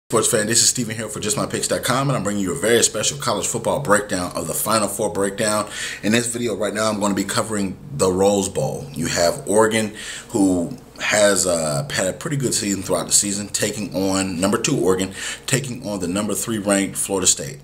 Sports fan, this is Steven here for JustMyPicks.com, and I'm bringing you a very special college football breakdown of the Final Four breakdown. In this video right now, I'm going to be covering the Rose Bowl. You have Oregon, who has had a pretty good season throughout the season, taking on number 2 Oregon, taking on the number 3 ranked Florida State.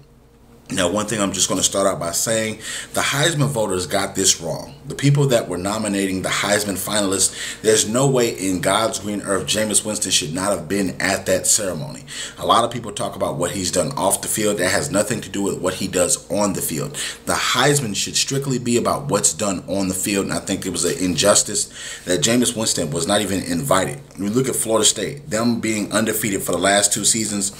Now, one thing I'm just going to start out by saying, the Heisman voters got this wrong. The people that were nominating the Heisman finalists, there's no way in God's green earth Jameis Winston should not have been at that ceremony. A lot of people talk about what he's done off the field. That has nothing to do with what he does on the field. The Heisman should strictly be about what's done on the field, and I think it was an injustice that Jameis Winston was not even invited. When we look at Florida State, them being undefeated for the last 2 seasons,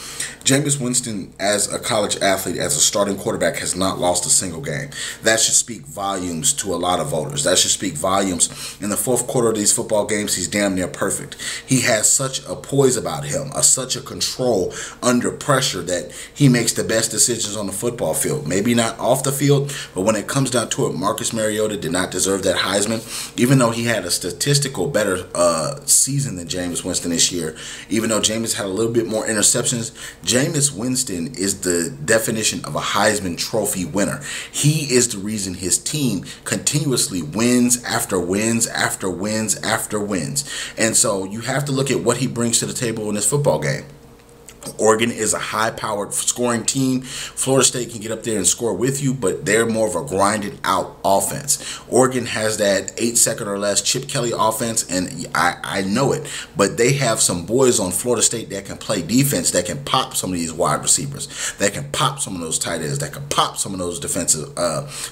Jameis Winston as a college athlete, as a starting quarterback, has not lost a single game. That should speak volumes to a lot of voters. That should speak volumes. In the fourth quarter of these football games, he's damn near perfect. He has such a poise about him, such a control under pressure, that he makes the best decisions on the football field. Maybe not off the field, but when it comes down to it, Marcus Mariota did not deserve that Heisman, even though he had a statistical better season than Jameis Winston this year. Even though Jameis had a little bit more interceptions, Jameis Winston is the definition of a Heisman Trophy winner. He is the reason his team continuously wins after wins after wins after wins. And so you have to look at what he brings to the table in this football game. Oregon is a high-powered scoring team. Florida State can get up there and score with you, but they're more of a grinded-out offense. Oregon has that 8-second or less Chip Kelly offense, and I know it, but they have some boys on Florida State that can play defense, that can pop some of these wide receivers, that can pop some of those tight ends, that can pop some of those defensive,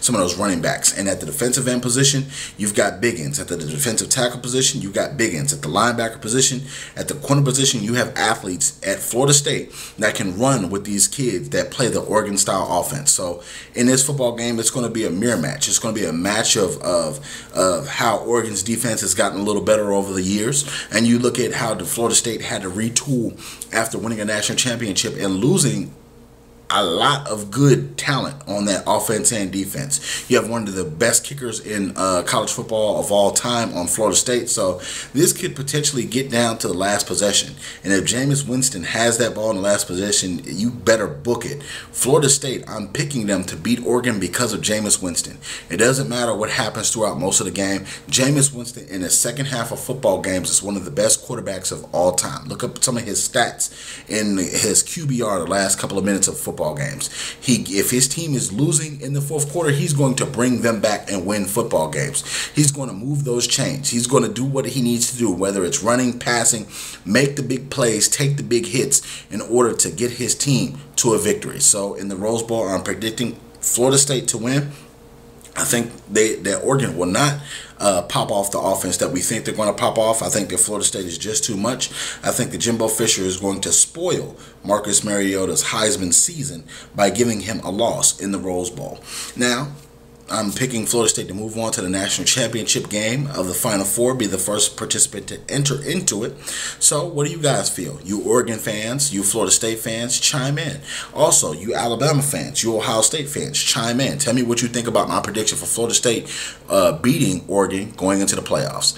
some of those running backs. And at the defensive end position, you've got biggins. At the defensive tackle position, you've got biggins. At the linebacker position, at the corner position, you have athletes at Florida State that can run with these kids that play the Oregon style offense. So in this football game, it's going to be a mirror match. It's going to be a match of how Oregon's defense has gotten a little better over the years, and you look at how the Florida State had to retool after winning a national championship and losing a lot of good talent on that offense and defense. You have one of the best kickers in college football of all time on Florida State. So this could potentially get down to the last possession. And if Jameis Winston has that ball in the last possession, you better book it. Florida State, I'm picking them to beat Oregon because of Jameis Winston. It doesn't matter what happens throughout most of the game. Jameis Winston in the second half of football games is one of the best quarterbacks of all time. Look up some of his stats in his QBR the last couple of minutes of football games. If his team is losing in the fourth quarter, he's going to bring them back and win football games. He's going to move those chains. He's going to do what he needs to do, whether it's running, passing, make the big plays, take the big hits in order to get his team to a victory. So in the Rose Bowl, I'm predicting Florida State to win. I think that Oregon will not pop off the offense that we think they're going to pop off. I think that Florida State is just too much. I think that Jimbo Fisher is going to spoil Marcus Mariota's Heisman season by giving him a loss in the Rose Bowl. Now, I'm picking Florida State to move on to the national championship game of the Final Four, be the first participant to enter into it. So what do you guys feel? You Oregon fans, you Florida State fans, chime in. Also, you Alabama fans, you Ohio State fans, chime in. Tell me what you think about my prediction for Florida State beating Oregon going into the playoffs,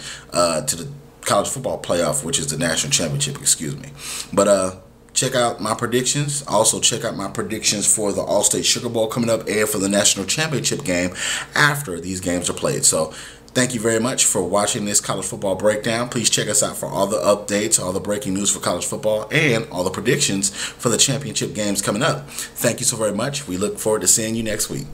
to the college football playoff, which is the national championship, excuse me. But check out my predictions. Also, check out my predictions for the All-State Sugar Bowl coming up and for the national championship game after these games are played. So, thank you very much for watching this college football breakdown. Please check us out for all the updates, all the breaking news for college football, and all the predictions for the championship games coming up. Thank you so very much. We look forward to seeing you next week.